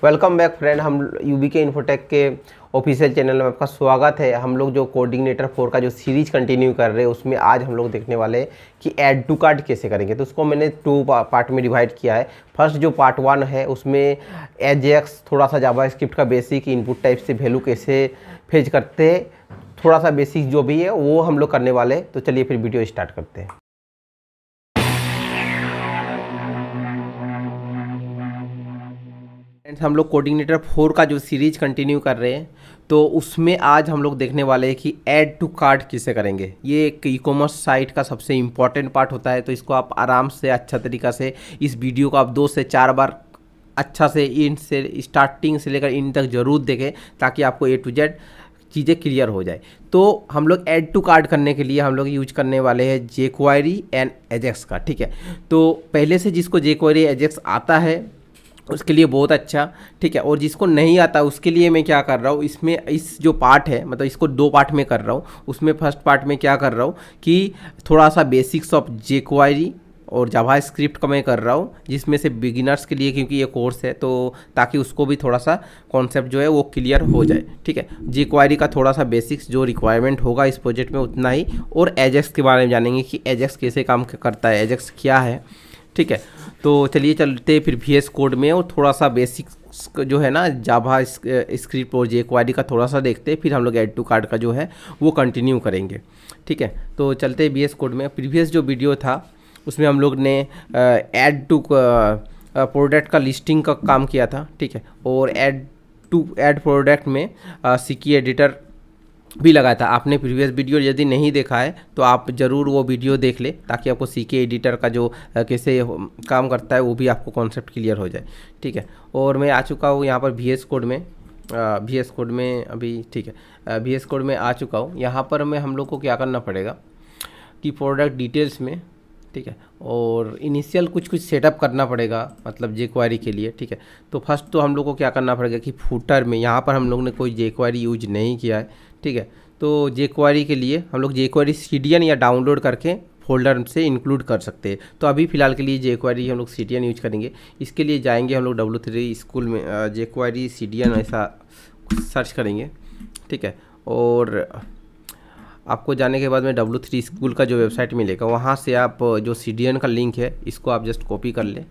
Welcome back friend. हम यूबीके infotech के official channel में आपका स्वागत है। हम लोग जो कोऑर्डिनेटर 4 का जो सीरीज कंटिन्यू कर रहे हैं उसमें आज हम लोग देखने वाले हैं कि ऐड टू कार्ट कैसे करेंगे। तो उसको मैंने 2 पार्ट में डिवाइड किया है। फर्स्ट जो पार्ट 1 है उसमें एजेक्स, थोड़ा सा जावास्क्रिप्ट का बेसिक इनपुट टाइप से वैल्यू कैसे फेच करते हैं, थोड़ा सा बेसिक जो भी है वो हम लोग करने वाले हैं। तो चलिए फिर वीडियो स्टार्ट करते हैं। फ्रेंड्स, हम लोग कोऑर्डिनेटर 4 का जो सीरीज कंटिन्यू कर रहे हैं तो उसमें आज हम लोग देखने वाले हैं कि ऐड टू कार्ट कैसे करेंगे। ये एक ई कॉमर्स साइट का सबसे इम्पॉर्टेंट पार्ट होता है। तो इसको आप आराम से अच्छा तरीक़ा से इस वीडियो को आप 2 से 4 बार अच्छा से इन से स्टार्टिंग से लेकर इन तक ज़रूर देखें ताकि आपको ए टू जेड चीज़ें क्लियर हो जाए। तो हम लोग ऐड टू कार्ट करने के लिए हम लोग यूज करने वाले हैं जेक्वेरी एंड एजेक्स का। ठीक है, तो पहले से जिसको जेक्वेरी एजेक्स आता है उसके लिए बहुत अच्छा, ठीक है। और जिसको नहीं आता उसके लिए मैं क्या कर रहा हूँ, इसमें इस जो पार्ट है मतलब इसको 2 पार्ट में कर रहा हूँ। उसमें फर्स्ट पार्ट में क्या कर रहा हूँ कि थोड़ा सा बेसिक्स ऑफ जेक्वेरी और जावास्क्रिप्ट का मैं कर रहा हूँ, जिसमें से बिगिनर्स के लिए, क्योंकि ये कोर्स है तो ताकि उसको भी थोड़ा सा कॉन्सेप्ट जो है वो क्लियर हो जाए। ठीक है, जेक्वेरी का थोड़ा सा बेसिक्स जो रिक्वायरमेंट होगा इस प्रोजेक्ट में उतना ही, और एजेक्स के बारे में जानेंगे कि एजेक्स कैसे काम करता है, एजेक्स क्या है। ठीक है, तो चलिए चलते फिर VS कोड में और थोड़ा सा बेसिक्स जो है ना जावा स्क्रिप्ट और जेक्वेरी का थोड़ा सा देखते हैं, फिर हम लोग ऐड टू कार्ट का जो है वो कंटिन्यू करेंगे। ठीक है, तो चलते VS कोड में। प्रीवियस जो वीडियो था उसमें हम लोग ने ऐड टू प्रोडक्ट का लिस्टिंग का काम किया था। ठीक है, और ऐड प्रोडक्ट में सीकी एडिटर भी लगाया था। आपने प्रीवियस वीडियो यदि नहीं देखा है तो आप ज़रूर वो वीडियो देख ले ताकि आपको सीके एडिटर का जो कैसे काम करता है वो भी आपको कॉन्सेप्ट क्लियर हो जाए। ठीक है, और मैं आ चुका हूँ यहाँ पर VS कोड में। VS कोड में अभी, ठीक है, VS कोड में आ चुका हूँ। यहाँ पर मैं हम लोग को क्या करना पड़ेगा कि प्रोडक्ट डिटेल्स में, ठीक है, और इनिशियल कुछ सेटअप करना पड़ेगा मतलब जेक्वेरी के लिए। ठीक है, तो फर्स्ट तो हम लोग को क्या करना पड़ेगा कि फूटर में, यहाँ पर हम लोग ने कोई जेक्वेरी यूज नहीं किया है। ठीक है, तो जेक्वेरी के लिए हम लोग जेक्वेरी CDN या डाउनलोड करके फोल्डर से इंक्लूड कर सकते हैं। तो अभी फ़िलहाल के लिए जेक्वेरी हम लोग CDN यूज करेंगे। इसके लिए जाएंगे हम लोग W3 स्कूल में, जेक्वेरी CDN ऐसा सर्च करेंगे। ठीक है, और आपको जाने के बाद में W3 स्कूल का जो वेबसाइट मिलेगा वहाँ से आप जो CDN का लिंक है इसको आप जस्ट कॉपी कर लें।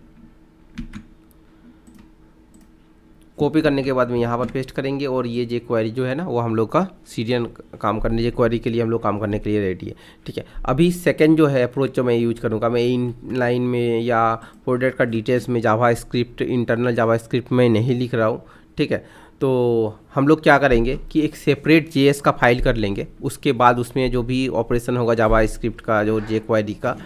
कॉपी करने के बाद में यहाँ पर पेस्ट करेंगे और ये जेक्वेरी जो है ना वो हम लोग का CDN काम करने, जेक्वेरी के लिए हम लोग काम करने के लिए रेडी है। ठीक है, अभी सेकंड जो है अप्रोच जो मैं यूज करूँगा, मैं इन लाइन में या प्रोडक्ट का डिटेल्स में जावास्क्रिप्ट, इंटरनल जावास्क्रिप्ट में नहीं लिख रहा हूँ। ठीक है, तो हम लोग क्या करेंगे कि एक सेपरेट JS का फाइल कर लेंगे। उसके बाद उसमें जो भी ऑपरेशन होगा जावास्क्रिप्ट का, जो जेक्वेरी का,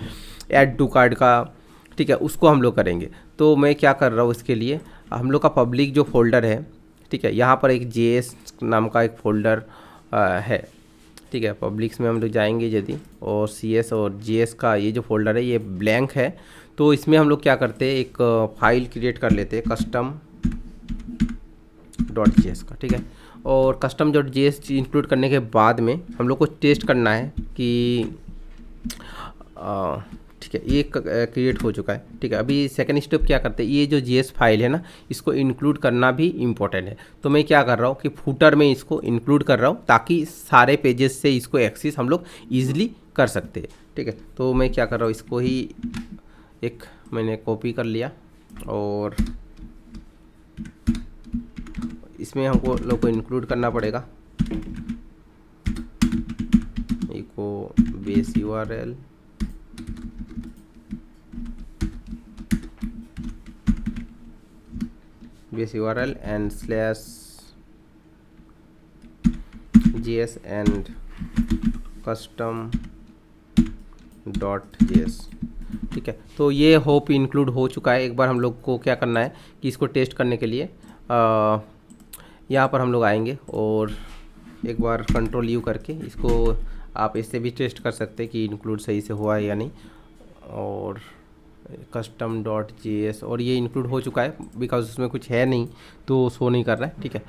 ऐड टू कार्ट का, ठीक है, उसको हम लोग करेंगे। तो मैं क्या कर रहा हूँ, इसके लिए हम लोग का पब्लिक जो फोल्डर है, ठीक है, यहाँ पर एक JS नाम का एक फ़ोल्डर है। ठीक है, पब्लिक्स में हम लोग जाएंगे यदि, और CS और JS का ये जो फोल्डर है ये ब्लैंक है। तो इसमें हम लोग क्या करते हैं, एक फाइल क्रिएट कर लेते हैं custom.js का। ठीक है, और custom.js इंक्लूड करने के बाद में हम लोग को टेस्ट करना है कि ठीक है, ये क्रिएट हो चुका है। ठीक है, अभी सेकंड स्टेप क्या करते हैं, ये जो JS फाइल है ना इसको इंक्लूड करना भी इम्पोर्टेंट है। तो मैं क्या कर रहा हूँ कि फूटर में इसको इंक्लूड कर रहा हूँ ताकि सारे पेजेस से इसको एक्सेस हम लोग ईजिली कर सकते हैं। ठीक है, तो मैं क्या कर रहा हूँ, इसको ही एक मैंने कॉपी कर लिया और इसमें हमको लोग को इंक्लूड करना पड़ेगा echo base URL, base URL and /JS and custom.js। ठीक है, तो ये होप इंक्लूड हो चुका है। एक बार हम लोग को क्या करना है कि इसको टेस्ट करने के लिए यहाँ पर हम लोग आएंगे और एक बार Ctrl U करके इसको आप इससे भी टेस्ट कर सकते हैं कि इंक्लूड सही से हुआ है या नहीं। और custom.js, और ये इंक्लूड हो चुका है बिकॉज उसमें कुछ है नहीं तो शो नहीं कर रहा है। ठीक है,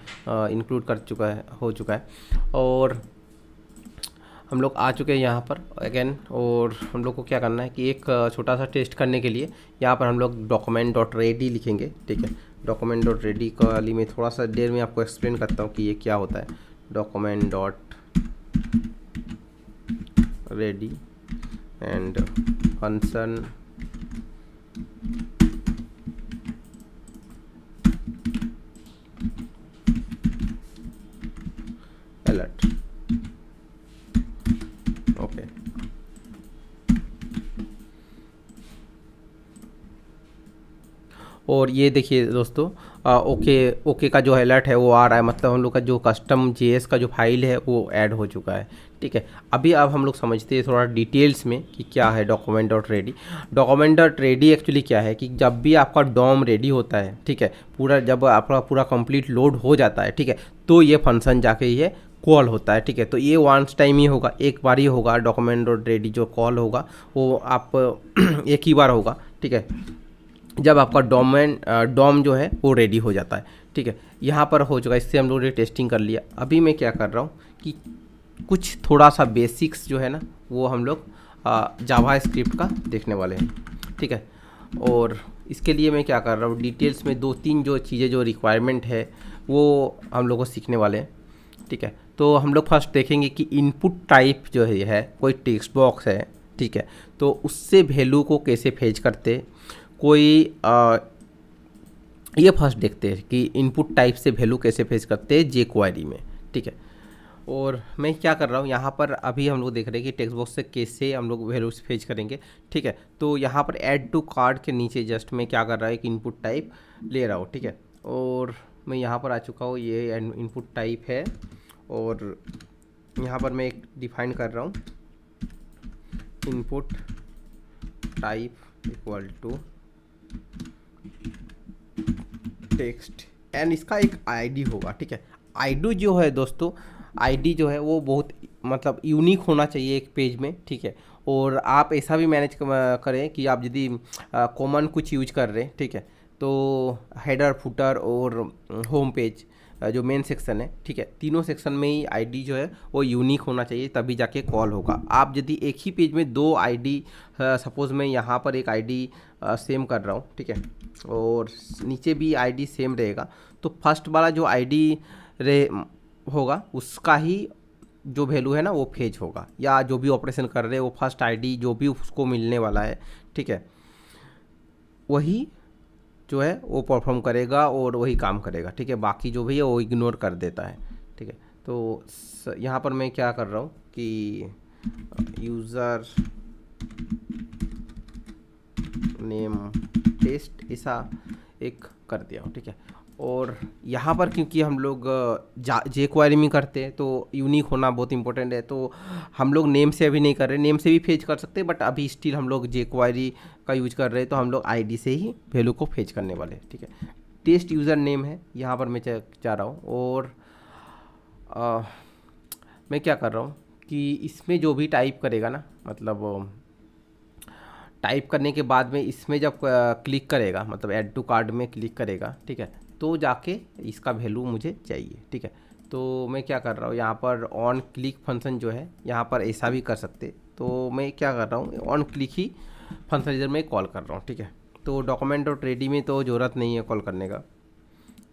इंक्लूड कर चुका है, हो चुका है। और हम लोग आ चुके हैं यहाँ पर अगेन, और हम लोग को क्या करना है कि एक छोटा सा टेस्ट करने के लिए यहाँ पर हम लोग document.ready लिखेंगे। ठीक है, डॉक्यूमेंट डॉट रेडी का लिए मैं थोड़ा सा देर में आपको एक्सप्लेन करता हूँ कि ये क्या होता है। Document dot ready and function alert. Okay, और ये देखिए दोस्तों, ओके का जो अलर्ट है वो आ रहा है, मतलब हम लोग का जो कस्टम जेएस का जो फाइल है वो ऐड हो चुका है। ठीक है, अभी अब हम लोग समझते हैं थोड़ा डिटेल्स में कि क्या है document dot ready. Document dot ready actually क्या है कि जब भी आपका डॉम रेडी होता है, ठीक है, पूरा जब आपका पूरा कंप्लीट लोड हो जाता है, ठीक है, तो ये फंक्शन जाके ये कॉल होता है। ठीक है, तो ये वंस टाइम ही होगा, एक बार ही होगा। डॉक्यूमेंट डॉट रेडी जो कॉल होगा वो आप एक ही बार होगा। ठीक है, जब आपका डॉम जो है वो रेडी हो जाता है। ठीक है, यहाँ पर हो चुका है, इससे हम लोगों ने टेस्टिंग कर लिया। अभी मैं क्या कर रहा हूँ कि कुछ थोड़ा सा बेसिक्स जो है ना वो हम लोग जावा स्क्रिप्ट का देखने वाले हैं। ठीक है, और इसके लिए मैं क्या कर रहा हूँ, डिटेल्स में 2-3 जो चीज़ें जो रिक्वायरमेंट है वो हम लोग को सीखने वाले हैं। ठीक है, तो हम लोग फर्स्ट देखेंगे कि इनपुट टाइप जो है कोई टेक्स्ट बॉक्स है। ठीक है, तो उससे वैल्यू को कैसे फेच करते, कोई ये फर्स्ट देखते हैं कि इनपुट टाइप से वैल्यू कैसे फेच करते हैं जे क्वेरी में। ठीक है, और मैं क्या कर रहा हूँ यहाँ पर, अभी हम लोग देख रहे हैं कि टेक्स्ट बॉक्स से कैसे हम लोग वैल्यूज फेच करेंगे। ठीक है, तो यहाँ पर ऐड टू कार्ड के नीचे जस्ट मैं क्या कर रहा है कि इनपुट टाइप ले रहा हूँ। ठीक है, और मैं यहाँ पर आ चुका हूँ, ये इनपुट टाइप है, और यहाँ पर मैं एक डिफाइन कर रहा हूँ input type equal to text and इसका एक आईडी होगा। ठीक है, आईडी जो है दोस्तों, आईडी जो है वो बहुत मतलब यूनिक होना चाहिए एक पेज में। ठीक है, और आप ऐसा भी मैनेज करें कि आप यदि कॉमन कुछ यूज कर रहे हैं, ठीक है, तो हेडर फुटर और होम पेज जो मेन सेक्शन है, ठीक है, तीनों सेक्शन में ही आईडी जो है वो यूनिक होना चाहिए, तभी जाके कॉल होगा। आप यदि एक ही पेज में 2 आईडी, सपोज़ मैं यहाँ पर एक आईडी सेम कर रहा हूँ, ठीक है, और नीचे भी आईडी सेम रहेगा, तो फर्स्ट वाला जो आईडी होगा उसका ही जो वैल्यू है ना वो फेच होगा, या जो भी ऑपरेशन कर रहे हैं वो फर्स्ट आईडी जो भी उसको मिलने वाला है, ठीक है, वही जो है वो परफॉर्म करेगा और वही काम करेगा। ठीक है, बाकी जो भी है वो इग्नोर कर देता है। ठीक है, तो यहाँ पर मैं क्या कर रहा हूँ कि यूज़र नेम टेस्ट ऐसा एक कर दिया हूँ। ठीक है, और यहाँ पर क्योंकि हम लोग जे क्वेरी में करते हैं तो यूनिक होना बहुत इंपॉर्टेंट है, तो हम लोग नेम से अभी नहीं कर रहे, नेम से भी फेच कर सकते हैं, बट अभी स्टिल हम लोग जे क्वेरी का यूज कर रहे हैं, तो हम लोग आईडी से ही वैल्यू को फेच करने वाले हैं। ठीक है, टेस्ट यूज़र नेम है, यहाँ पर मैं चाह रहा हूँ, और मैं क्या कर रहा हूँ कि इसमें जो भी टाइप करेगा ना, मतलब टाइप करने के बाद में इसमें जब क्लिक करेगा, मतलब ऐड टू कार्ड में क्लिक करेगा, ठीक है, तो जाके इसका वैल्यू मुझे चाहिए। ठीक है, तो मैं क्या कर रहा हूँ यहाँ पर ऑन क्लिक फंक्शन जो है, यहाँ पर ऐसा भी कर सकते, तो मैं क्या कर रहा हूँ ऑन क्लिक ही फंक्शन इधर मैं कॉल कर रहा हूँ। ठीक है, तो डॉक्यूमेंट डॉट रेडी में तो ज़रूरत नहीं है कॉल करने का।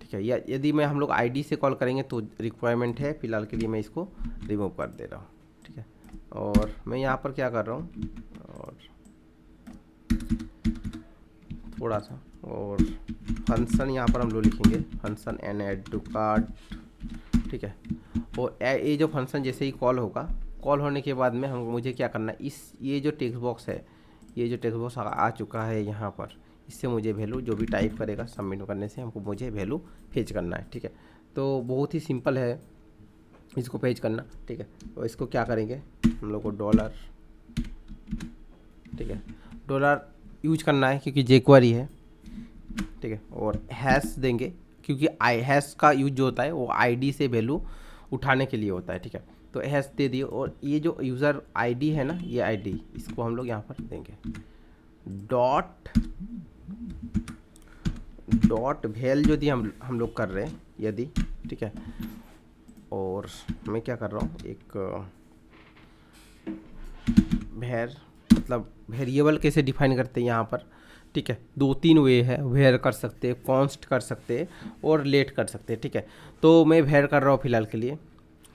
ठीक है, या यदि मैं हम लोग आईडी से कॉल करेंगे तो रिक्वायरमेंट है, फिलहाल के लिए मैं इसको रिमूव कर दे रहा हूँ। ठीक है, और मैं यहाँ पर क्या कर रहा हूँ, और थोड़ा सा, और फंक्शन यहाँ पर हम लोग लिखेंगे function an add to cart. ठीक है, और ये जो फंक्शन जैसे ही कॉल होगा, कॉल होने के बाद में मुझे क्या करना है, ये जो टेक्स्ट बॉक्स है, ये जो टेक्स्ट बॉक्स आ चुका है यहाँ पर, इससे मुझे वैल्यू जो भी टाइप करेगा सबमिट करने से हमको मुझे वैल्यू फेच करना है। ठीक है, तो बहुत ही सिंपल है इसको फेच करना। ठीक है, तो इसको क्या करेंगे हम लोग को डॉलर, ठीक है, डॉलर यूज करना है क्योंकि जेक्वेरी है। ठीक है, और हैश देंगे क्योंकि हैश का यूज जो होता है वो आईडी से वैल्यू उठाने के लिए होता है। ठीक है, तो हैश दे दिए, और ये जो यूज़र आईडी है ना, ये आईडी इसको हम लोग यहाँ पर देंगे डॉट वैल जो दी हम लोग कर रहे हैं यदि। ठीक है, और मैं क्या कर रहा हूँ, एक मतलब वेरिएबल कैसे डिफाइन करते हैं यहाँ पर, ठीक है, 2-3 वे है, वेयर कर सकते हैं, कॉन्स्ट कर सकते हैं और लेट कर सकते हैं। ठीक है, तो मैं वेयर कर रहा हूँ फिलहाल के लिए।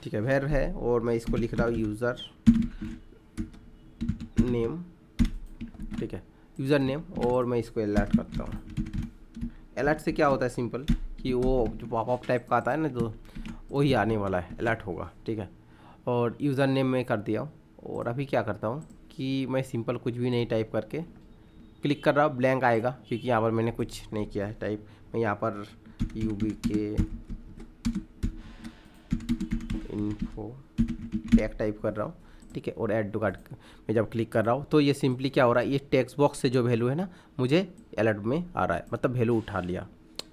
ठीक है, वेयर है और मैं इसको लिख रहा हूँ यूज़र नेम। ठीक है, यूज़र नेम और मैं इसको अलर्ट करता हूँ। अलर्ट से क्या होता है सिंपल कि वो जो पॉपअप टाइप का आता है ना, तो वही आने वाला है, अलर्ट होगा। ठीक है, और यूज़र नेम मैं कर दिया हूँ। और अभी क्या करता हूँ कि मैं सिंपल कुछ भी नहीं टाइप करके क्लिक कर रहा हूँ, ब्लैंक आएगा क्योंकि यहाँ पर मैंने कुछ नहीं किया है टाइप। मैं यहाँ पर UBK इन्फो टैग टाइप कर रहा हूँ। ठीक है, और ऐड टू कार्ट में जब क्लिक कर रहा हूँ तो ये सिंपली क्या हो रहा है, ये टेक्स्ट बॉक्स से जो वैल्यू है ना मुझे अलर्ट में आ रहा है, मतलब वैल्यू उठा लिया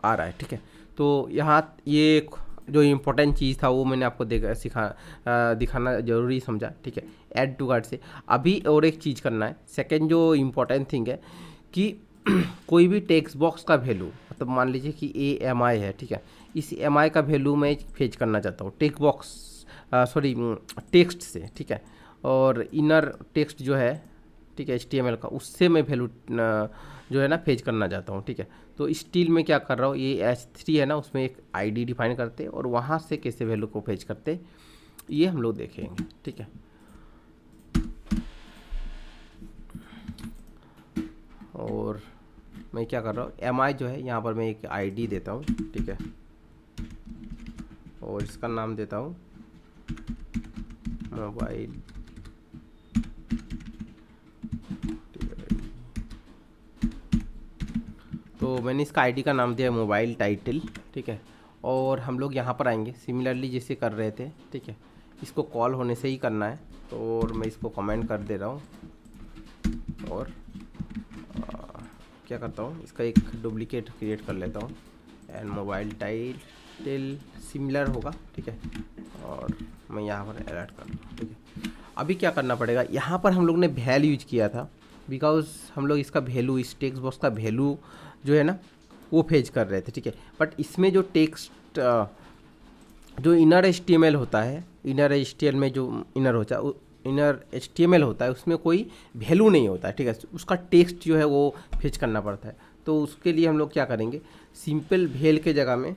आ रहा है। ठीक है, तो यहाँ ये जो इम्पोर्टेंट चीज़ था वो मैंने आपको दिखाना ज़रूरी समझा। ठीक है, ऐड टू कार्ट से अभी और एक चीज़ करना है। सेकंड जो इम्पोर्टेंट थिंग है कि कोई भी टेक्स्ट बॉक्स का वैल्यू, मतलब मान लीजिए कि AMI है। ठीक है, इस MI का वैल्यू मैं फेच करना चाहता हूँ टेक्स्ट बॉक्स सॉरी टेक्स्ट से। ठीक है, और इनर टेक्स्ट जो है, ठीक है, HTML का, उससे मैं वैल्यू जो है ना फेच करना चाहता हूँ। ठीक है, तो स्टिल में क्या कर रहा हूँ, ये H3 है ना, उसमें एक ID डिफाइन करते और वहाँ से कैसे वैल्यू को फेच करते ये हम लोग देखेंगे। ठीक है, और मैं क्या कर रहा हूँ, MI जो है यहाँ पर मैं एक ID देता हूँ। ठीक है, और इसका नाम देता हूँ मोबाइल। तो मैंने इसका आईडी का नाम दिया है मोबाइल टाइटल। ठीक है, और हम लोग यहाँ पर आएंगे सिमिलरली जैसे कर रहे थे। ठीक है, इसको कॉल होने से ही करना है, तो और मैं इसको कमेंट कर दे रहा हूँ और क्या करता हूँ, इसका एक डुप्लीकेट क्रिएट कर लेता हूँ एंड मोबाइल टाइटल सिमिलर होगा। ठीक है, और मैं यहाँ पर अलर्ट कर रहा हूँ। ठीक है, अभी क्या करना पड़ेगा, यहाँ पर हम लोग ने वैल्यू यूज किया था बिकॉज हम लोग इसका वैल्यू, इस टेक्स्ट बॉक्स का वैल्यू जो है ना वो फेच कर रहे थे। ठीक है, बट इसमें जो टेक्स्ट जो इनर HTML होता है, इनर HTML में जो इनर HTML होता है उसमें कोई वैल्यू नहीं होता है। ठीक है, उसका टेक्स्ट जो है वो फेच करना पड़ता है। तो उसके लिए हम लोग क्या करेंगे, सिंपल वेल के जगह में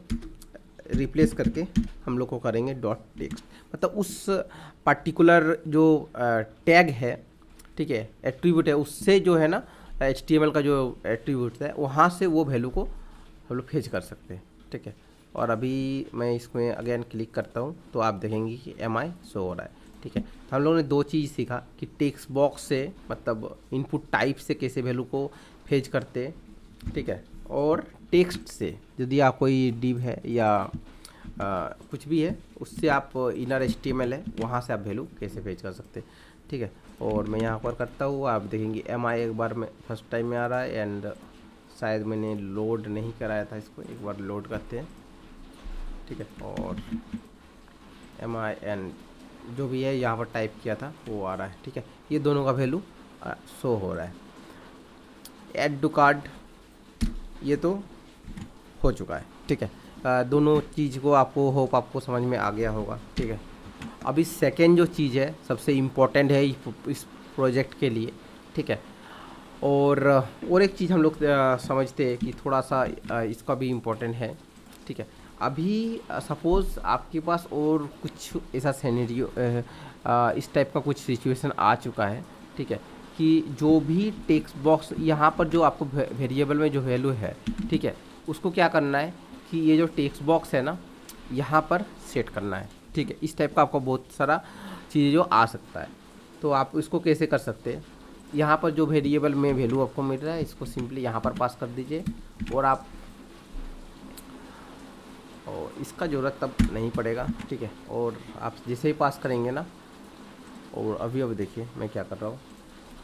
रिप्लेस करके हम लोग को करेंगे डॉट टेक्स्ट, मतलब उस पर्टिकुलर जो टैग है, ठीक है, एट्रीब्यूट है, उससे जो है ना HTML का जो एट्रीब्यूट है वहाँ से वो वैल्यू को हम लोग फेच कर सकते हैं। ठीक है, और अभी मैं इसमें अगेन क्लिक करता हूँ तो आप देखेंगे कि MI शो हो रहा है। ठीक है, तो हम लोगों ने दो चीज़ सीखा कि टेक्स्ट बॉक्स से, मतलब इनपुट टाइप से कैसे वैल्यू को फेच करते। ठीक है, और टेक्स्ट से यदि आप कोई डिव है या कुछ भी है उससे आप इनर HTML है वहाँ से आप वैल्यू कैसे फेच कर सकते। ठीक है, और मैं यहाँ पर करता हूँ, आप देखेंगे MI एक बार में फर्स्ट टाइम में आ रहा है एंड शायद मैंने लोड नहीं कराया था इसको, एक बार लोड करते हैं। ठीक है, और MI एंड जो भी है यहाँ पर टाइप किया था वो आ रहा है। ठीक है, ये दोनों का वैल्यू शो हो रहा है। ऐड टू कार्ड ये तो हो चुका है। ठीक है, दोनों चीज़ को आपको होप आपको समझ में आ गया होगा। ठीक है, अभी सेकेंड जो चीज़ है सबसे इम्पोर्टेंट है इस प्रोजेक्ट के लिए। ठीक है, और एक चीज़ हम लोग समझते हैं कि थोड़ा सा इसका भी इम्पोर्टेंट है। ठीक है, अभी सपोज़ आपके पास और कुछ ऐसा सिनेरियो इस टाइप का कुछ सिचुएशन आ चुका है। ठीक है, कि जो भी टेक्स्ट बॉक्स यहाँ पर जो आपको वेरिएबल में जो वैल्यू है, ठीक है, उसको क्या करना है कि ये जो टेक्स्ट बॉक्स है ना यहाँ पर सेट करना है। ठीक है, इस टाइप का आपको बहुत सारा चीज़ें जो आ सकता है, तो आप इसको कैसे कर सकते हैं, यहाँ पर जो वेरिएबल में वैल्यू आपको मिल रहा है इसको सिंपली यहाँ पर पास कर दीजिए और आप, और इसका ज़रूरत तब नहीं पड़ेगा। ठीक है, और आप जैसे ही पास करेंगे ना, और अभी देखिए मैं क्या कर रहा हूँ,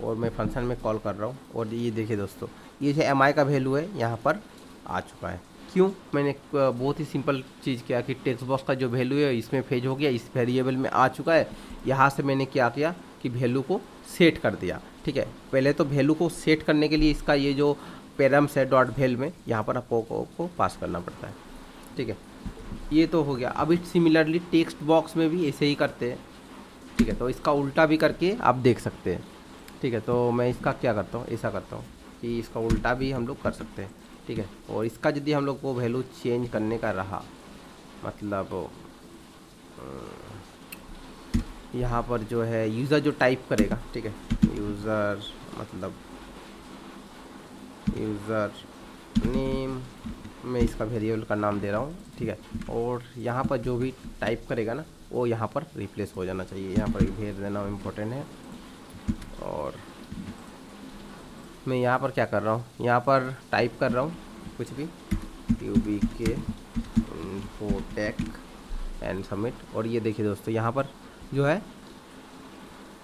और मैं फंक्शन में कॉल कर रहा हूँ, और ये देखिए दोस्तों, ये जो MI का वैल्यू है यहाँ पर आ चुका है। क्यों, मैंने बहुत ही सिंपल चीज़ किया कि टेक्स्ट बॉक्स का जो वैल्यू है इसमें फेज हो गया, इस वेरिएबल में आ चुका है। यहाँ से मैंने क्या किया कि वैल्यू को सेट कर दिया। ठीक है, पहले तो वैल्यू को सेट करने के लिए इसका ये जो पैरम्स है डॉट वैल में यहाँ पर आपको पास करना पड़ता है। ठीक है, ये तो हो गया। अब इट सिमिलरली टेक्स्ट बॉक्स में भी ऐसे ही करते हैं। ठीक है, तो इसका उल्टा भी करके आप देख सकते हैं। ठीक है, तो मैं इसका क्या करता हूँ, ऐसा करता हूँ, कि इसका उल्टा भी हम लोग कर सकते हैं, ठीक है। और इसका यदि हम लोग को वैल्यू चेंज करने का रहा, मतलब यहाँ पर जो है यूज़र जो टाइप करेगा, ठीक है, यूज़र मतलब यूज़र नेम, मैं इसका वेरिएबल का नाम दे रहा हूँ, ठीक है। और यहाँ पर जो भी टाइप करेगा ना वो यहाँ पर रिप्लेस हो जाना चाहिए, यहाँ पर भेज देना इम्पोर्टेंट है। और मैं यहाँ पर क्या कर रहा हूँ, यहाँ पर टाइप कर रहा हूँ कुछ भी UBK infotech एंड सबमिट। और ये देखिए दोस्तों, यहाँ पर जो है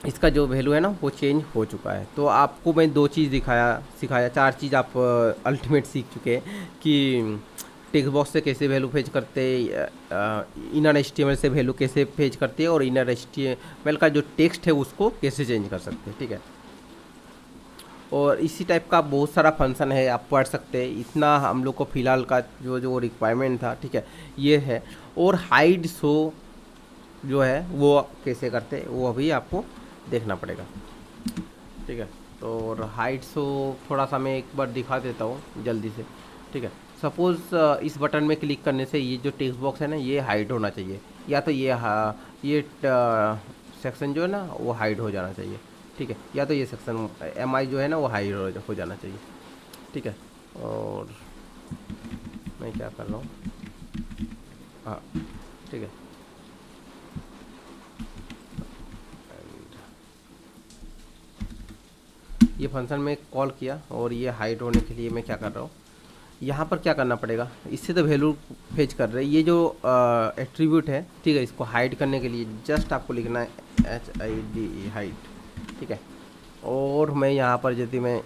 इसका जो वैल्यू है ना वो चेंज हो चुका है। तो आपको मैं 2 चीज़ सिखाया 4 चीज़ आप अल्टीमेट सीख चुके हैं कि टेक्स्ट बॉक्स से कैसे वैल्यू फेच करते, इनर HTML से वैल्यू कैसे फेच करते हैं, और इनर HTML का जो टेक्स्ट है उसको कैसे चेंज कर सकते हैं, ठीक है। और इसी टाइप का बहुत सारा फंक्शन है, आप पढ़ सकते हैं। इतना हम लोग को फ़िलहाल का जो रिक्वायरमेंट था, ठीक है, ये है। और हाइड शो जो है वो कैसे करते हैं वो अभी आपको देखना पड़ेगा, ठीक है। तो और हाइड शो थोड़ा सा मैं एक बार दिखा देता हूँ जल्दी से, ठीक है। सपोज़ इस बटन में क्लिक करने से ये जो टेक्स्ट बॉक्स है ना ये हाइड होना चाहिए, या तो ये सेक्शन जो है ना वो हाइड हो जाना चाहिए, ठीक है, या तो ये सेक्शन MI जो है ना वो हाइड हो जाना चाहिए, ठीक है। और मैं क्या कर रहा हूँ, हाँ, ठीक है। ये फंक्शन में कॉल किया और ये हाइड होने के लिए मैं क्या कर रहा हूँ, यहाँ पर क्या करना पड़ेगा, इससे तो वैल्यू फेच कर रहे हैं। ये जो एट्रीब्यूट है, ठीक है, इसको हाइड करने के लिए जस्ट आपको लिखना है HIDE हाइड, ठीक है। और मैं यहाँ पर यदि मैं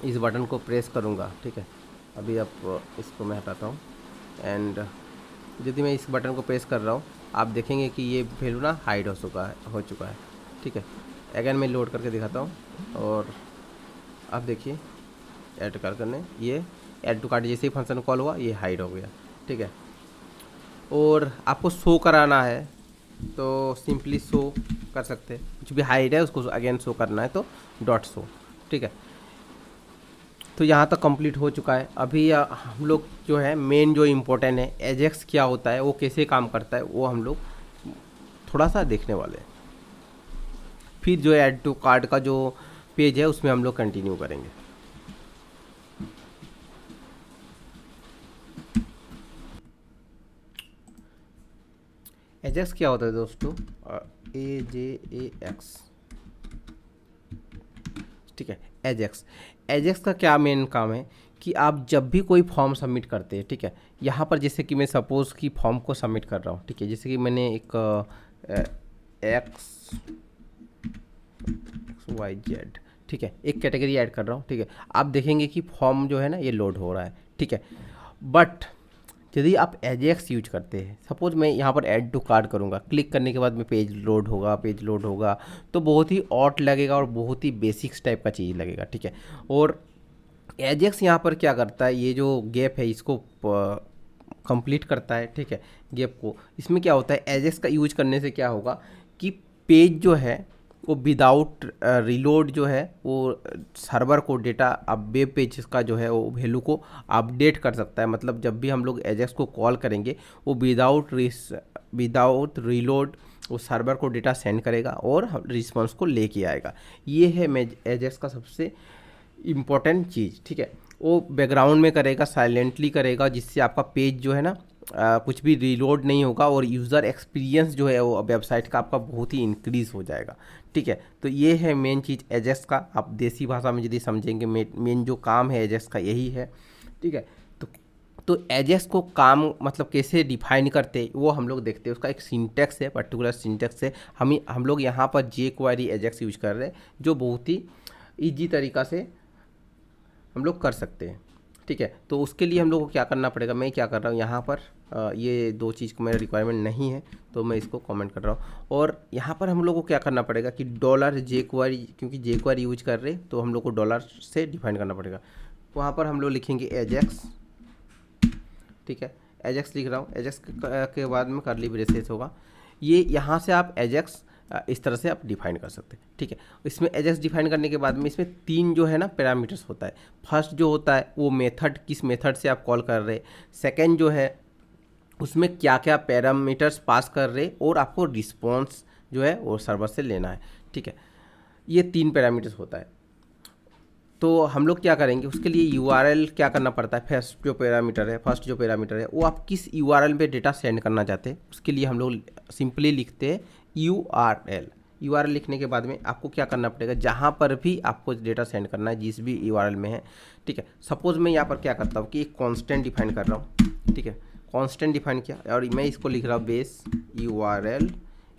इस बटन को प्रेस करूँगा, ठीक है, अभी अब इसको मैं हटाता हूँ, एंड यदि मैं इस बटन को प्रेस कर रहा हूँ आप देखेंगे कि ये वैल्यू ना हाइड हो चुका है, ठीक है। अगेन मैं लोड करके दिखाता हूँ, और अब देखिए ऐड करने ये ऐड टू कार्ट जैसे ही फंक्शन कॉल हुआ ये हाइड हो गया, ठीक है। और आपको शो कराना है तो सिंपली शो कर सकते हैं, कुछ भी हाइड है उसको अगेन शो करना है तो डॉट शो, ठीक है। तो यहाँ तक कंप्लीट हो चुका है। अभी हम लोग जो है मेन जो इम्पोर्टेंट है एजेक्स क्या होता है, वो कैसे काम करता है, वो हम लोग थोड़ा सा देखने वाले हैं। फिर जो है ऐड टू कार्ट का जो पेज है उसमें हम लोग कंटिन्यू करेंगे। एजेक्स क्या होता है दोस्तों, AJAX, ठीक है। एजेक्स का क्या मेन काम है कि आप जब भी कोई फॉर्म सबमिट करते हैं, ठीक है, यहाँ पर जैसे कि मैं सपोज़ कि फॉर्म को सबमिट कर रहा हूँ, ठीक है, जैसे कि मैंने एक XYZ, ठीक है, एक कैटेगरी ऐड कर रहा हूँ, ठीक है। आप देखेंगे कि फॉर्म जो है ना ये लोड हो रहा है, ठीक है। बट यदि आप एजेक्स यूज करते हैं, सपोज मैं यहाँ पर ऐड टू कार्ट करूँगा, क्लिक करने के बाद में पेज लोड होगा तो बहुत ही ऑट लगेगा और बहुत ही बेसिक्स टाइप का चीज़ लगेगा, ठीक है। और एजेक्स यहाँ पर क्या करता है, ये जो गैप है इसको कंप्लीट करता है, ठीक है, गैप को। इसमें क्या होता है एजेक्स का यूज करने से क्या होगा कि पेज जो है वो विदाउट रिलोड जो है वो सर्वर को डेटा अब वेब पेज का जो है वो वैल्यू को अपडेट कर सकता है। मतलब जब भी हम लोग एजेक्स को कॉल करेंगे वो विदाउट रिलोड वो सर्वर को डेटा सेंड करेगा और रिस्पॉन्स को लेके आएगा। ये है एजेक्स का सबसे इम्पोर्टेंट चीज़, ठीक है। वो बैकग्राउंड में करेगा, साइलेंटली करेगा, जिससे आपका पेज जो है ना कुछ भी रीलोड नहीं होगा और यूज़र एक्सपीरियंस जो है वो वेबसाइट का आपका बहुत ही इंक्रीज़ हो जाएगा, ठीक है। तो ये है मेन चीज़ एजेक्स का। आप देसी भाषा में यदि समझेंगे मेन जो काम है एजेक्स का यही है, ठीक है। तो एजेक्स को काम मतलब कैसे डिफाइन करते वो हम लोग देखते हैं। उसका एक सिंटेक्स है, पर्टिकुलर सिंटेक्स है। हम लोग यहाँ पर jQuery एजेक्स यूज कर रहे हैं जो बहुत ही ईजी तरीका से हम लोग कर सकते हैं, ठीक है। तो उसके लिए हम लोग को क्या करना पड़ेगा, मैं क्या कर रहा हूँ यहाँ पर ये 2 चीज़ को मेरा रिक्वायरमेंट नहीं है तो मैं इसको कमेंट कर रहा हूँ। और यहाँ पर हम लोग को क्या करना पड़ेगा कि $jQuery, क्योंकि jQuery यूज कर रहे तो हम लोग को डॉलर से डिफाइन करना पड़ेगा। वहाँ पर हम लोग लिखेंगे एजेक्स, ठीक है, एजेक्स लिख रहा हूँ। एजेक्स के बाद में कर्ली ब्रेसेस होगा। ये यहाँ से आप एजेक्स इस तरह से आप डिफाइन कर सकते हैं, ठीक है। इसमें एजेक्स डिफाइन करने के बाद में इसमें 3 जो है ना पैरामीटर्स होता है। फर्स्ट जो होता है वो मेथड, किस मेथड से आप कॉल कर रहे हैं। सेकेंड जो है उसमें क्या क्या पैरामीटर्स पास कर रहे और आपको रिस्पॉन्स जो है वो सर्वर से लेना है, ठीक है। ये 3 पैरामीटर्स होता है। तो हम लोग क्या करेंगे, उसके लिए यूआरएल क्या करना पड़ता है। फर्स्ट जो पैरामीटर है वो आप किस यूआरएल पे डेटा सेंड करना चाहते हैं, उसके लिए हम लोग सिंपली लिखते हैं यूआरएल। यूआरएल लिखने के बाद में आपको क्या करना पड़ेगा, जहाँ पर भी आपको डेटा सेंड करना है जिस भी यूआरएल में है, ठीक है। सपोज मैं यहाँ पर क्या करता हूँ कि एक कांस्टेंट डिफाइन कर रहा हूँ, ठीक है। कांस्टेंट डिफाइन किया और मैं इसको लिख रहा हूँ बेस यूआरएल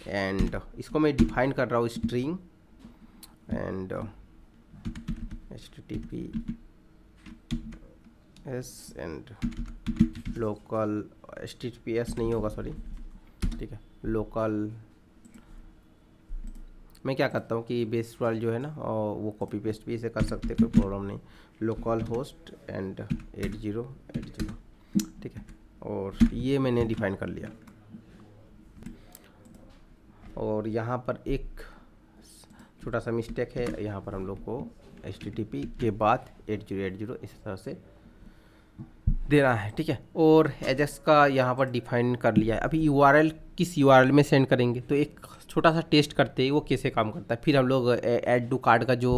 एंड इसको मैं डिफाइन कर रहा हूँ string and HTTPS and local, HTTPS नहीं होगा सॉरी, ठीक है। लोकल मैं क्या करता हूँ कि बेस वाल जो है ना और वो कॉपी पेस्ट भी इसे कर सकते हैं, कोई प्रॉब्लम नहीं। लोकल होस्ट एंड 8080, ठीक है। और ये मैंने डिफाइन कर लिया और यहाँ पर एक छोटा सा मिस्टेक है, यहाँ पर हम लोग को HTTP के बाद 8080 इस तरह से देना है, ठीक है। और एजेक्स का यहाँ पर डिफाइन कर लिया है। अभी यूआरएल किस यूआरएल में सेंड करेंगे, तो एक छोटा सा टेस्ट करते हैं वो कैसे काम करता है, फिर हम लोग ऐड टू कार्ट का जो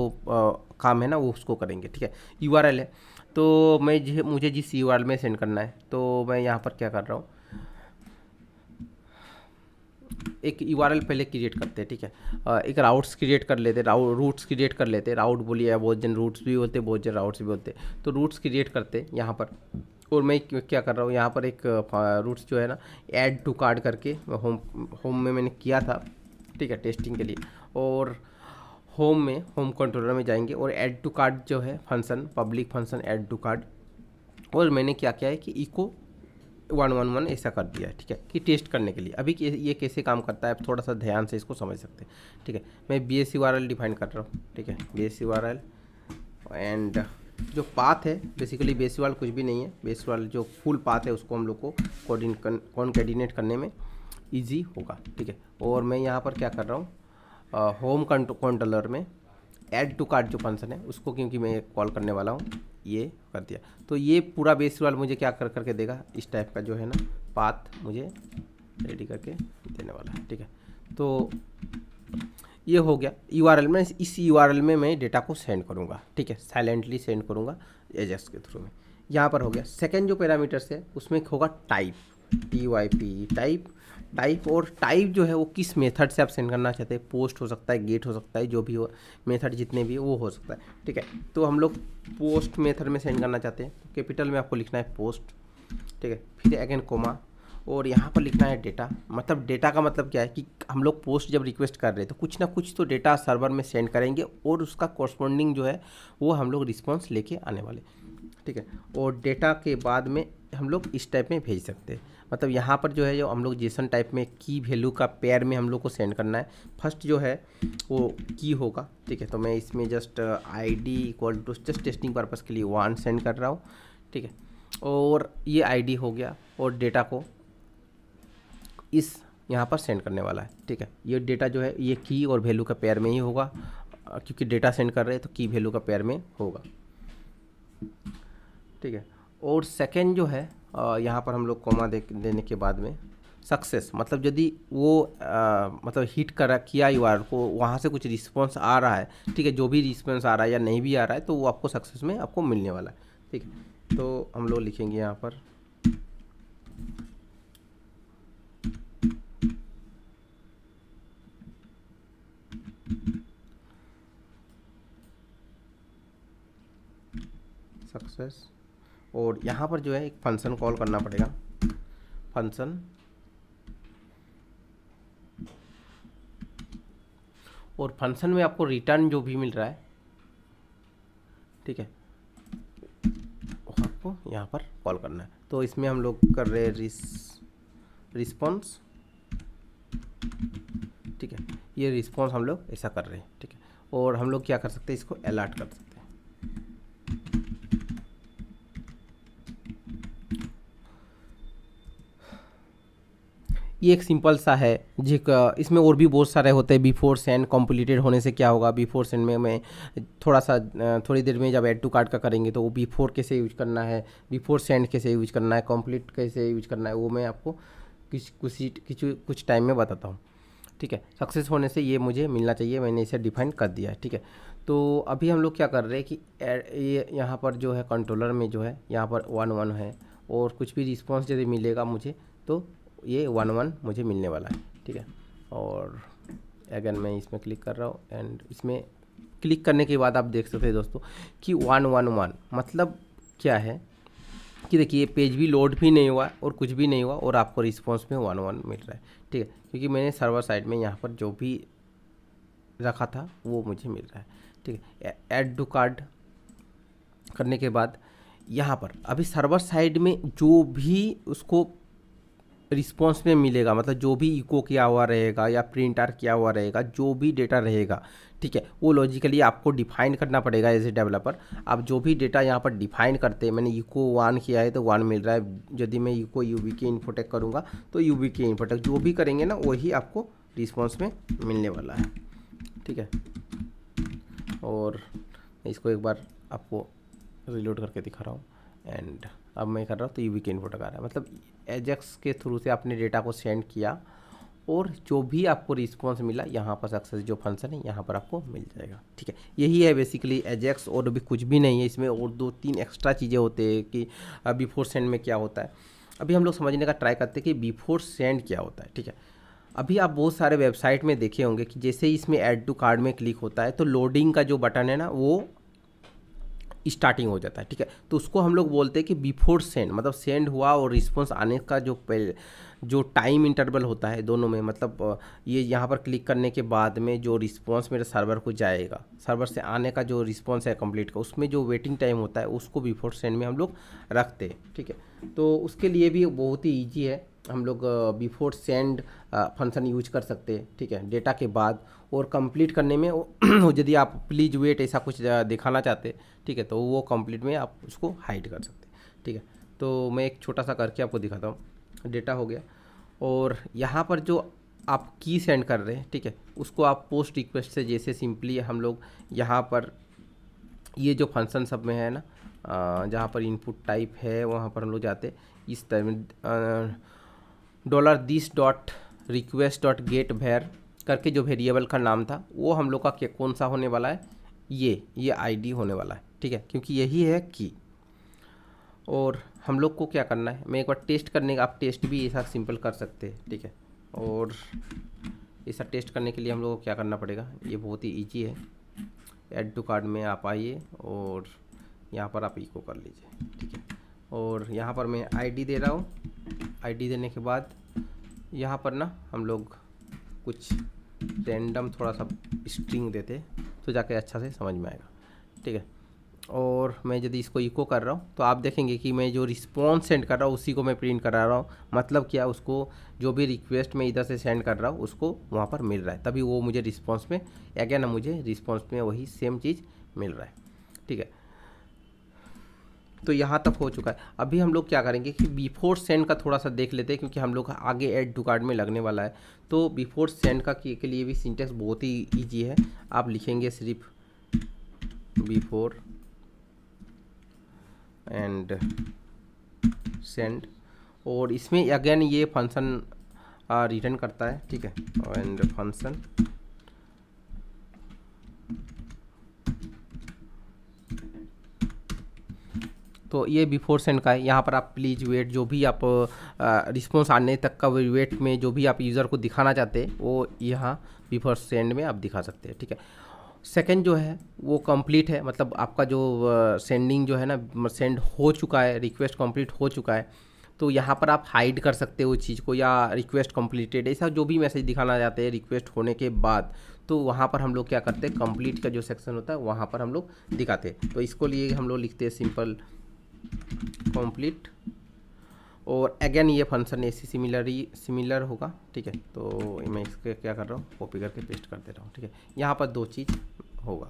काम है ना वो उसको करेंगे, ठीक है। यूआरएल है तो मुझे जिस यूआरएल में सेंड करना है, तो मैं यहाँ पर क्या कर रहा हूँ, एक यूआरएल पहले क्रिएट करते हैं, ठीक है। एक राउट्स क्रिएट कर लेते हैं, रूट्स क्रिएट कर लेते हैं। राउट बोलिए, बहुत जन रूट्स भी होते हैं, बहुत जन राउट्स भी होते हैं, तो रूट्स क्रिएट करते हैं यहाँ पर। और मैं क्या कर रहा हूँ यहाँ पर एक रूट्स जो है ना ऐड टू कार्ट करके होम में मैंने किया था, ठीक है, टेस्टिंग के लिए। और होम कंट्रोलर में जाएंगे और ऐड टू कार्ट जो है function, public function add to cart, और मैंने क्या किया है कि इको 111 ऐसा कर दिया है, ठीक है, कि टेस्ट करने के लिए। अभी ये कैसे काम करता है आप थोड़ा सा ध्यान से इसको समझ सकते हैं, ठीक है। मैं BS URL डिफाइन कर रहा हूँ, ठीक है, BS URL एंड जो पाथ है बेसिकली बेस URL कुछ भी नहीं है। बेस URL जो फुल पाथ है उसको हम लोग को कॉन्केटिनेट करने में ईजी होगा, ठीक है। और मैं यहाँ पर क्या कर रहा हूँ, होम कंट्रोलर में ऐड टू कार्ट जो फंक्शन है उसको, क्योंकि मैं कॉल करने वाला हूँ, ये कर दिया। तो ये पूरा बेस URL मुझे क्या करके देगा, इस टाइप का जो है ना पाथ मुझे रेडी करके देने वाला है, ठीक है। तो ये हो गया URL में। इस URL में मैं डेटा को सेंड करूँगा, ठीक है, साइलेंटली सेंड करूँगा एजेक्स के थ्रू में। यहाँ पर हो गया। सेकेंड जो पैरामीटर्स है उसमें होगा टाइप, TYP टाइप। और टाइप जो है वो किस मेथड से आप सेंड करना चाहते हैं, पोस्ट हो सकता है, गेट हो सकता है, जो भी हो मेथड जितने भी वो हो सकता है, ठीक है। तो हम लोग पोस्ट मेथड में सेंड करना चाहते हैं, तो कैपिटल में आपको लिखना है पोस्ट, ठीक है। फिर अगेन कोमा और यहाँ पर लिखना है डेटा। मतलब डेटा का मतलब क्या है कि हम लोग पोस्ट जब रिक्वेस्ट कर रहे हैं तो कुछ ना कुछ तो डेटा सर्वर में सेंड करेंगे और उसका कॉरस्पॉन्डिंग जो है वो हम लोग रिस्पॉन्स लेके आने वाले, ठीक है। और डेटा के बाद में हम लोग इस टाइप में भेज सकते हैं। मतलब यहाँ पर जो है जो हम लोग जेसन टाइप में की वैल्यू का पेयर में हम लोग को सेंड करना है। फर्स्ट जो है वो की होगा, ठीक है। तो मैं इसमें just ID equal to just testing purpose के लिए 1 सेंड कर रहा हूँ, ठीक है। और ये ID हो गया और डेटा को इस यहाँ पर सेंड करने वाला है, ठीक है। ये डेटा जो है ये की और वैल्यू का पेयर में ही होगा, क्योंकि डेटा सेंड कर रहे हैं तो की वैल्यू का पेयर में होगा, ठीक है। और सेकेंड जो है यहाँ पर हम लोग कॉमा देने के बाद में सक्सेस, मतलब यदि वो मतलब हिट किया URL को, वहाँ से कुछ रिस्पॉन्स आ रहा है, ठीक है, जो भी रिस्पॉन्स आ रहा है या नहीं भी आ रहा है तो वो आपको सक्सेस में आपको मिलने वाला है, ठीक है। तो हम लोग लिखेंगे यहाँ पर सक्सेस। और यहाँ पर जो है एक फंक्शन कॉल करना पड़ेगा, फंक्शन, और फंक्शन में आपको रिटर्न जो भी मिल रहा है, ठीक है, वो आपको यहाँ पर कॉल करना है। तो इसमें हम लोग कर रहे हैं रिस्पॉन्स, ठीक है। ये रिस्पॉन्स हम लोग ऐसा कर रहे हैं, ठीक है। और हम लोग क्या कर सकते हैं, इसको अलर्ट कर सकते हैं। ये एक सिंपल सा है जी। इसमें और भी बहुत सारे होते हैं। बिफोर सेंड कंप्लीटेड होने से क्या होगा, बिफोर सेंड में मैं थोड़ा सा थोड़ी देर में जब ऐड टू कार्ट का करेंगे तो वो बिफोर कैसे यूज करना है, बिफोर सेंड कैसे यूज करना है, कंप्लीट कैसे यूज करना है, वो मैं आपको कुछ टाइम में बताता हूँ। ठीक है, सक्सेस होने से ये मुझे मिलना चाहिए, मैंने इसे डिफाइन कर दिया है। ठीक है, तो अभी हम लोग क्या कर रहे हैं कि ये यहाँ पर जो है कंट्रोलर में जो है यहाँ पर 1 1 है, और कुछ भी रिस्पॉन्स यदि मिलेगा मुझे तो ये 1 1 मुझे मिलने वाला है। ठीक है, और अगेन मैं इसमें क्लिक कर रहा हूँ, एंड इसमें क्लिक करने के बाद आप देख सकते हैं दोस्तों कि 1 1 1 मतलब क्या है कि देखिए पेज भी लोड भी नहीं हुआ और कुछ भी नहीं हुआ, और आपको रिस्पॉन्स में 1 1 मिल रहा है। ठीक है, क्योंकि मैंने सर्वर साइड में यहाँ पर जो भी रखा था वो मुझे मिल रहा है। ठीक है, ऐड टू कार्ट करने के बाद यहाँ पर अभी सर्वर साइड में जो भी उसको रिस्पॉन्स में मिलेगा, मतलब जो भी इको किया हुआ रहेगा या प्रिंट आर किया हुआ रहेगा, जो भी डेटा रहेगा, ठीक है, वो लॉजिकली आपको डिफाइन करना पड़ेगा एज ए डेवलपर। आप जो भी डेटा यहाँ पर डिफाइन करते हैं, मैंने इको 1 किया है तो 1 मिल रहा है, यदि मैं इको यूबीके इन्फोटेक करूँगा तो यूबीके इन्फोटेक, जो भी करेंगे ना वही आपको रिस्पॉन्स में मिलने वाला है। ठीक है, और इसको एक बार आपको रिलोड करके दिखा रहा हूँ, एंड अब मैं कर रहा हूँ तो यूबीके इन्फोटेक आ रहा है, मतलब एजेक्स के थ्रू से आपने डेटा को सेंड किया और जो भी आपको रिस्पॉन्स मिला यहाँ पर सक्सेस जो फंक्शन है यहाँ पर आपको मिल जाएगा। ठीक है, यही है बेसिकली एजेक्स, और भी कुछ भी नहीं है इसमें, और 2-3 एक्स्ट्रा चीज़ें होते हैं कि बिफोर सेंड में क्या होता है। अभी हम लोग समझने का ट्राई करते हैं कि बिफोर सेंड क्या होता है। ठीक है, अभी आप बहुत सारे वेबसाइट में देखे होंगे कि जैसे ही इसमें ऐड टू कार्ट में क्लिक होता है तो लोडिंग का जो बटन है ना वो स्टार्टिंग हो जाता है। ठीक है, तो उसको हम लोग बोलते हैं कि बिफोर सेंड, मतलब सेंड हुआ और रिस्पॉन्स आने का जो टाइम इंटरवल होता है दोनों में, मतलब ये यहाँ पर क्लिक करने के बाद में जो रिस्पॉन्स मेरे सर्वर को जाएगा, सर्वर से आने का जो रिस्पॉन्स है कंप्लीट का, उसमें जो वेटिंग टाइम होता है उसको बिफोर सेंड में हम लोग रखते हैं। ठीक है, तो उसके लिए भी बहुत ही ईजी है, हम लोग बिफोर सेंड फंक्शन यूज कर सकते हैं। ठीक है, डेटा के बाद और कंप्लीट करने में यदि आप प्लीज़ वेट ऐसा कुछ दिखाना चाहते हैं, ठीक है, तो वो कंप्लीट में आप उसको हाइड कर सकते हैं। ठीक है, तो मैं एक छोटा सा करके आपको दिखाता हूँ। डेटा हो गया, और यहाँ पर जो आप की सेंड कर रहे हैं, ठीक है, उसको आप पोस्ट रिक्वेस्ट से जैसे सिंपली हम लोग यहाँ पर ये जो फंक्शन सब में है ना, जहाँ पर इनपुट टाइप है वहाँ पर हम लोग जाते इस तरह $this.request.getVar करके जो वेरिएबल का नाम था वो हम लोग का कौन सा होने वाला है, ये आईडी होने वाला है। ठीक है, क्योंकि यही है की। और हम लोग को क्या करना है, मैं एक बार टेस्ट करने का, आप टेस्ट भी ऐसा सिंपल कर सकते हैं। ठीक है, और ऐसा टेस्ट करने के लिए हम लोग को क्या करना पड़ेगा, ये बहुत ही ईजी है। ऐड टू कार्ट में आप आइए और यहाँ पर आप इको कर लीजिए। ठीक है, और यहाँ पर मैं आईडी दे रहा हूँ। आईडी देने के बाद यहाँ पर ना हम लोग कुछ रैंडम थोड़ा सा स्ट्रिंग देते तो जाके अच्छा से समझ में आएगा। ठीक है, और मैं यदि इसको इको कर रहा हूँ तो आप देखेंगे कि मैं जो रिस्पॉन्स सेंड कर रहा हूँ उसी को मैं प्रिंट करा रहा हूँ। मतलब क्या, उसको जो भी रिक्वेस्ट मैं इधर से सेंड कर रहा हूँ उसको वहाँ पर मिल रहा है, तभी वो मुझे रिस्पॉन्स में अगेन मुझे रिस्पॉन्स में वही सेम चीज़ मिल रहा है। ठीक है, तो यहाँ तक हो चुका है। अभी हम लोग क्या करेंगे कि बिफोर सेंड का थोड़ा सा देख लेते हैं, क्योंकि हम लोग आगे ऐड टू कार्ट में लगने वाला है। तो बिफोर सेंड का के लिए भी सिंटेक्स बहुत ही ईजी है। आप लिखेंगे सिर्फ बिफोर एंड सेंड, और इसमें अगेन ये फंक्शन रिटर्न करता है। ठीक है, एंड फंक्शन तो ये बिफोर सेंड का है। यहाँ पर आप प्लीज़ वेट, जो भी आप रिस्पॉन्स आने तक का वेट में जो भी आप यूज़र को दिखाना चाहते हैं वो यहाँ बिफोर सेंड में आप दिखा सकते हैं। ठीक है, सेकंड जो है वो कंप्लीट है, मतलब आपका जो सेंडिंग जो है ना सेंड हो चुका है, रिक्वेस्ट कंप्लीट हो चुका है, तो यहाँ पर आप हाइड कर सकते हो उस चीज़ को, या रिक्वेस्ट कंप्लीटेड ऐसा जो भी मैसेज दिखाना चाहते हैं रिक्वेस्ट होने के बाद, तो वहाँ पर हम लोग क्या करते हैं, कंप्लीट का जो सेक्शन होता है वहाँ पर हम लोग दिखाते हैं। तो इसको लिए हम लोग लिखते हैं सिंपल कंप्लीट, और अगेन ये फंक्शन ऐसी सिमिलर होगा। ठीक है, तो मैं इसके क्या कर रहा हूँ, कॉपी करके पेस्ट कर दे रहा हूँ। ठीक है, यहाँ पर 2 चीज़ होगा।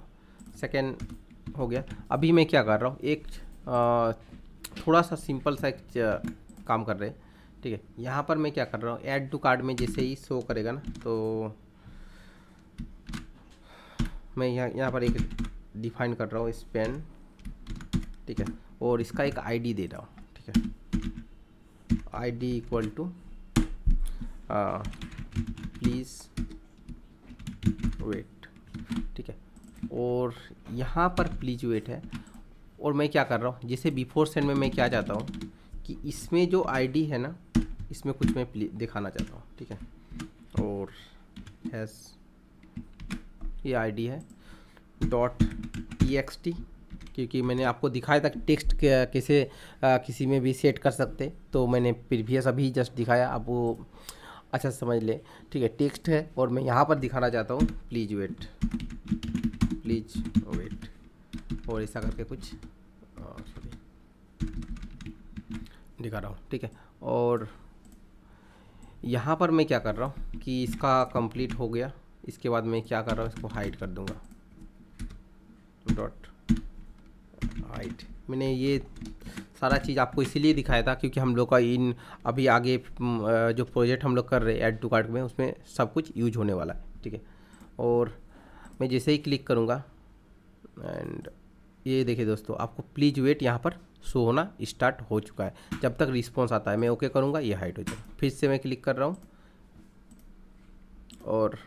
सेकेंड हो गया। अभी मैं क्या कर रहा हूँ, एक थोड़ा सा सिंपल सा एक काम कर रहे हैं। ठीक ठीक है। यहाँ पर मैं क्या कर रहा हूँ, ऐड टू कार्ट में जैसे ही शो करेगा ना, तो मैं यहाँ पर एक डिफाइन कर रहा हूँ स्पेन, ठीक है, और इसका एक आईडी दे रहा हूँ, ठीक है, ID equal to please wait, ठीक है। और यहाँ पर प्लीज़ वेट है, और मैं क्या कर रहा हूँ, जैसे बिफोर सेंड में मैं क्या चाहता हूँ कि इसमें जो आईडी है ना, इसमें कुछ मैं दिखाना चाहता हूँ, ठीक है, और हैश ये आईडी है .txt, क्योंकि मैंने आपको दिखाया था टेक्स्ट कैसे किसी में भी सेट कर सकते, तो मैंने प्रीवियस अभी जस्ट दिखाया, आप वो अच्छा समझ ले, ठीक है। टेक्स्ट है और मैं यहाँ पर दिखाना चाहता हूँ प्लीज़ वेट, प्लीज़ वेट, और ऐसा करके कुछ सॉरी दिखा रहा हूँ, ठीक है। और यहाँ पर मैं क्या कर रहा हूँ कि इसका कंप्लीट हो गया, इसके बाद मैं क्या कर रहा हूँ, इसको हाइड कर दूँगा, डॉट हाइड। मैंने ये सारा चीज़ आपको इसीलिए दिखाया था क्योंकि हम लोग का इन अभी आगे जो प्रोजेक्ट हम लोग कर रहे हैं ऐड टू कार्ट में, उसमें सब कुछ यूज होने वाला है, ठीक है। और मैं जैसे ही क्लिक करूँगा एंड ये देखिए दोस्तों, आपको प्लीज़ वेट यहाँ पर शो होना स्टार्ट हो चुका है। जब तक रिस्पॉन्स आता है मैं ओके करूँगा, ये हाइड हो जाएगा। फिर से मैं क्लिक कर रहा हूँ और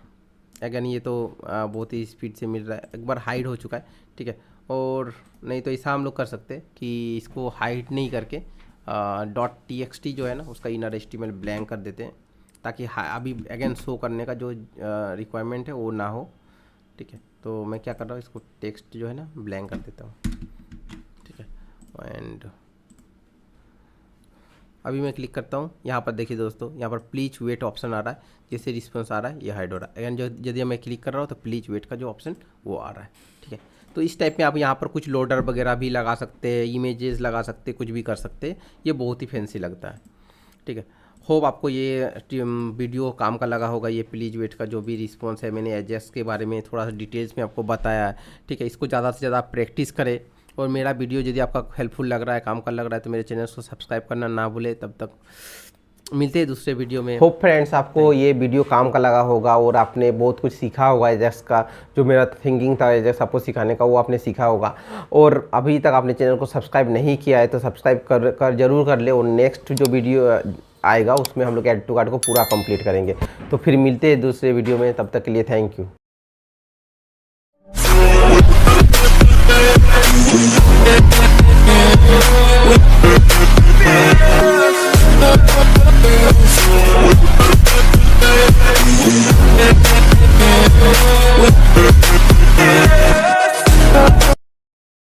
अगेन ये तो बहुत ही स्पीड से मिल रहा है, एक बार हाइड हो चुका है, ठीक है। और नहीं तो ऐसा हम लोग कर सकते हैं कि इसको हाइड नहीं करके .txt जो है ना, उसका इनर एचटीएमएल ब्लैंक कर देते हैं, ताकि अभी अगेन शो करने का जो रिक्वायरमेंट है वो ना हो, ठीक है। तो मैं क्या कर रहा हूँ, इसको टेक्स्ट जो है ना ब्लैंक कर देता हूँ, ठीक है। एंड अभी मैं क्लिक करता हूँ, यहाँ पर देखिए दोस्तों, यहाँ पर प्लीज वेट ऑप्शन आ रहा है, जैसे रिस्पॉन्स आ रहा है ये हाइड हो रहा है। अगेन जो यदि मैं क्लिक कर रहा हूँ तो प्लीज वेट का जो ऑप्शन वो आ रहा है, ठीक है। तो इस टाइप में आप यहाँ पर कुछ लोडर वगैरह भी लगा सकते हैं, इमेजेस लगा सकते हैं, कुछ भी कर सकते हैं, ये बहुत ही फैंसी लगता है, ठीक है। होप आपको ये वीडियो काम का लगा होगा। ये प्लीज वेट का जो भी रिस्पॉन्स है, मैंने एडजस्ट के बारे में थोड़ा सा डिटेल्स में आपको बताया है, ठीक है। इसको ज़्यादा से ज़्यादा प्रैक्टिस करें, और मेरा वीडियो यदि आपका हेल्पफुल लग रहा है, काम का लग रहा है, तो मेरे चैनल को सब्सक्राइब करना ना भूले। तब तक मिलते हैं दूसरे वीडियो में। होप फ्रेंड्स आपको ये वीडियो काम का लगा होगा और आपने बहुत कुछ सीखा होगा। एजेक्स का जो मेरा थिंकिंग था एजेक्स आपको सिखाने का, वो आपने सीखा होगा। और अभी तक आपने चैनल को सब्सक्राइब नहीं किया है तो सब्सक्राइब कर जरूर कर ले, और नेक्स्ट जो वीडियो आएगा उसमें हम लोग ऐड टू कार्ट को पूरा कंप्लीट करेंगे। तो फिर मिलते हैं दूसरे वीडियो में, तब तक के लिए थैंक यू।